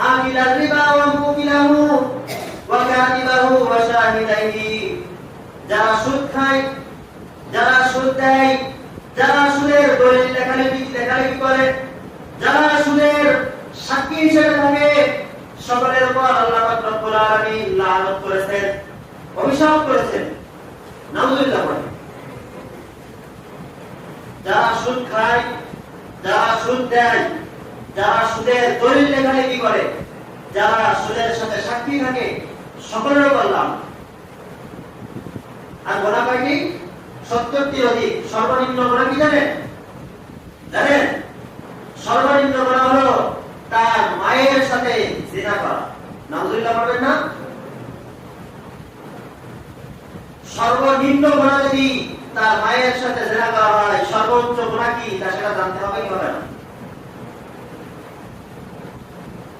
আকিলার রিবা ওয়া মুকিলাহু ওয়া কাতিবাহু ওয়া শাহিদাইহি, যারা সুদ খায়, যারা সুদ দেয়, যারা সুদের দলিল লেখালেখি করে, যারা সুদের সাক্ষী হিসেবে থাকে, সকলের উপর আল্লাহ পাক রব্বুল আলামিন লানত করেছেন, অভিশাপ করেছেন। নাউযুবিল্লাহ। যারা সুদ খায়, যারা সুদ দেয়, যারা সুদের দলিল লেখালেখি করে, যারা সুদের সাথে সাক্ষী থাকে, সকলের উপর লানত। আর গোনা কয়টি? 70টির অধিক। সর্বনিম্ন গোনা কি জানেন? সর্বনিম্ন গোনা হলো তার মায়ের সাথে জিনা করা। নাউযুবিল্লাহ বলবেন না? সর্বনিম্ন গোনা যদি তার মায়ের সাথে জিনা করা হয়, সর্বোচ্চ গোনা কি তা সেটা জানতে হবে কি হবে না?